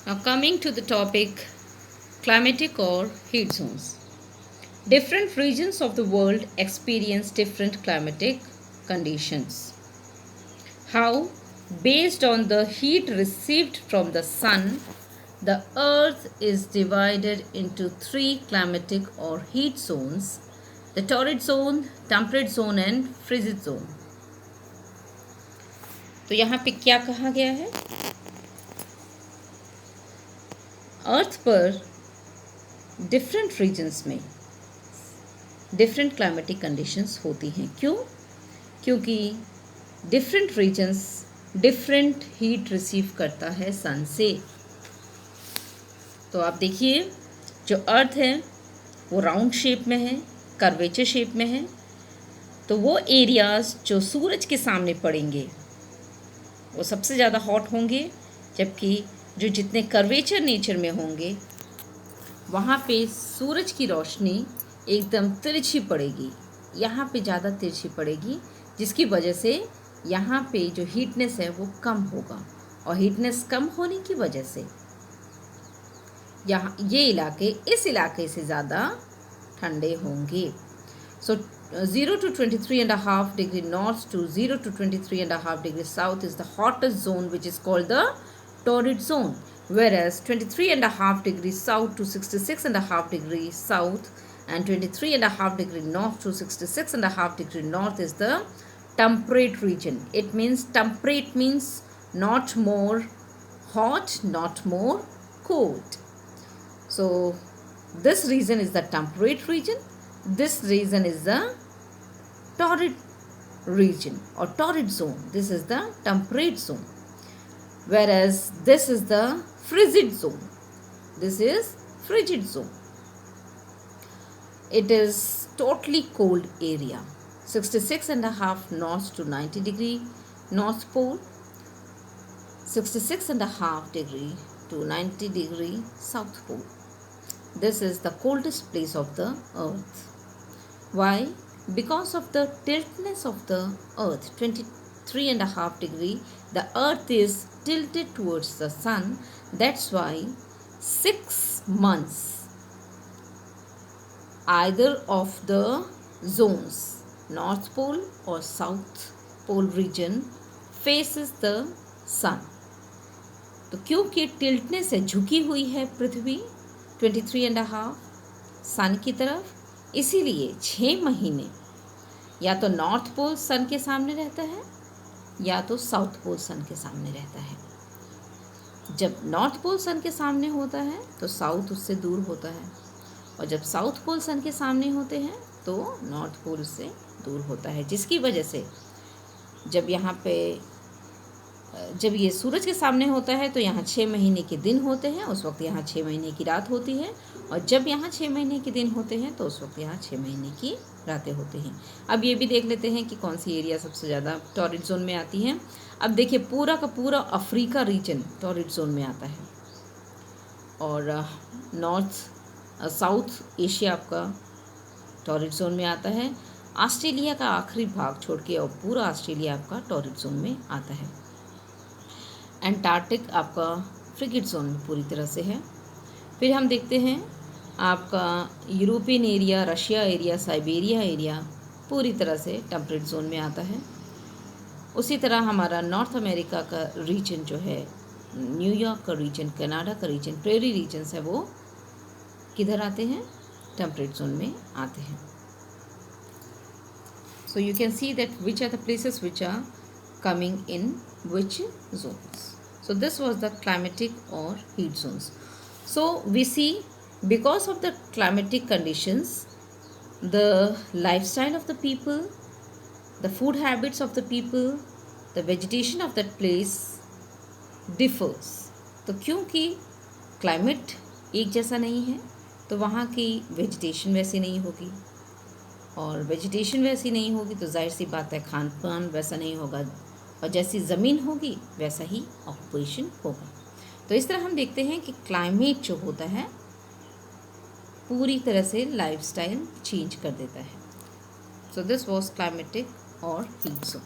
Now coming to the topic climatic or heat zones. Different regions of the world experience different climatic conditions. How? Based on the heat received from the sun, the earth is divided into three climatic or heat zones: the torrid zone, temperate zone and frigid zone. तो यहाँ पे क्या कहा गया है? Earth पर different regions में different climatic conditions होती हैं. क्यों? क्योंकि different regions different heat receive करता है सन से. तो आप देखिए, जो अर्थ है वो राउंड शेप में है, कर्वेचर शेप में है. तो वो एरियाज़ जो सूरज के सामने पड़ेंगे वो सबसे ज़्यादा हॉट होंगे, जबकि जो जितने कर्वेचर नेचर में होंगे वहाँ पे सूरज की रोशनी एकदम तिरछी पड़ेगी. यहाँ पे ज़्यादा तिरछी पड़ेगी, जिसकी वजह से यहाँ पे जो हीटनेस है वो कम होगा. और हीटनेस कम होने की वजह से यहाँ ये इलाके इस इलाके से ज़्यादा ठंडे होंगे. सो 0 to 23.5 degree north to 0 to 23.5 degree south is the hottest zone, which is called the torrid zone, whereas 23.5 degrees south to 66.5 degrees south and 23.5 degree north to 66.5 degree north is the temperate region. It means temperate means not more hot, not more cold. So this region is the temperate region. This region is the torrid region or torrid zone. This is the temperate zone, whereas this is the frigid zone. This is frigid zone. It is totally cold area. 66.5 north to 90 degree north pole, 66.5 degree to 90 degree south pole. This is the coldest place of the earth. Why? Because of the tiltness of the earth, 23.5 degree, the earth is tilted towards the sun. That's why 6 months either of the zones, north pole or south pole region, faces the sun. तो क्योंकि टिल्टनेस है, झुकी हुई है पृथ्वी 23.5 सन की तरफ, इसीलिए 6 महीने या तो नॉर्थ पोल सन के सामने रहता है या तो साउथ पोल सन के सामने रहता है. जब नॉर्थ पोल सन के सामने होता है तो साउथ उससे दूर होता है, और जब साउथ पोल सन के सामने होते हैं तो नॉर्थ पोल उससे दूर होता है. जिसकी वजह से जब ये सूरज के सामने होता है तो यहाँ 6 महीने के दिन होते हैं, उस वक्त यहाँ 6 महीने की रात होती है. और जब यहाँ 6 महीने के दिन होते हैं तो उस वक्त यहाँ 6 महीने की रातें होती हैं. अब ये भी देख लेते हैं कि कौन सी एरिया सबसे ज़्यादा टॉरिड जोन में आती है. अब देखिए, पूरा का पूरा अफ्रीका रीजन टॉरिड जोन में आता है, और साउथ एशिया आपका टॉरिड जोन में आता है. ऑस्ट्रेलिया का आखिरी भाग छोड़ के और पूरा ऑस्ट्रेलिया आपका टॉरिड जोन में आता है. एंटार्क्टिक आपका फ्रिगिड जोन में पूरी तरह से है. फिर हम देखते हैं आपका European area, Russia area, Siberia area पूरी तरह से टेम्परेट जोन में आता है. उसी तरह हमारा नॉर्थ अमेरिका का रीजन जो है, न्यूयॉर्क का रीजन, कनाडा का रीजन, प्रेरी रीजन्स है, वो किधर आते हैं? टेम्परेट जोन में आते हैं. So you can see that which are the places which are coming in which zones. So this was the climatic or heat zones. So we see, because of the climatic conditions, the lifestyle of the people, the food habits of the people, the vegetation of that place differs. तो क्योंकि climate एक जैसा नहीं है तो वहाँ की vegetation वैसी नहीं होगी, और वेजिटेशन वैसी नहीं होगी तो जाहिर सी बात है खान पान वैसा नहीं होगा, और जैसी ज़मीन होगी वैसा ही ऑक्यूपेशन होगा. तो इस तरह हम देखते हैं कि क्लाइमेट जो होता है पूरी तरह से लाइफस्टाइल चेंज कर देता है. सो दिस वाज क्लाइमेटिक और हीट जोन.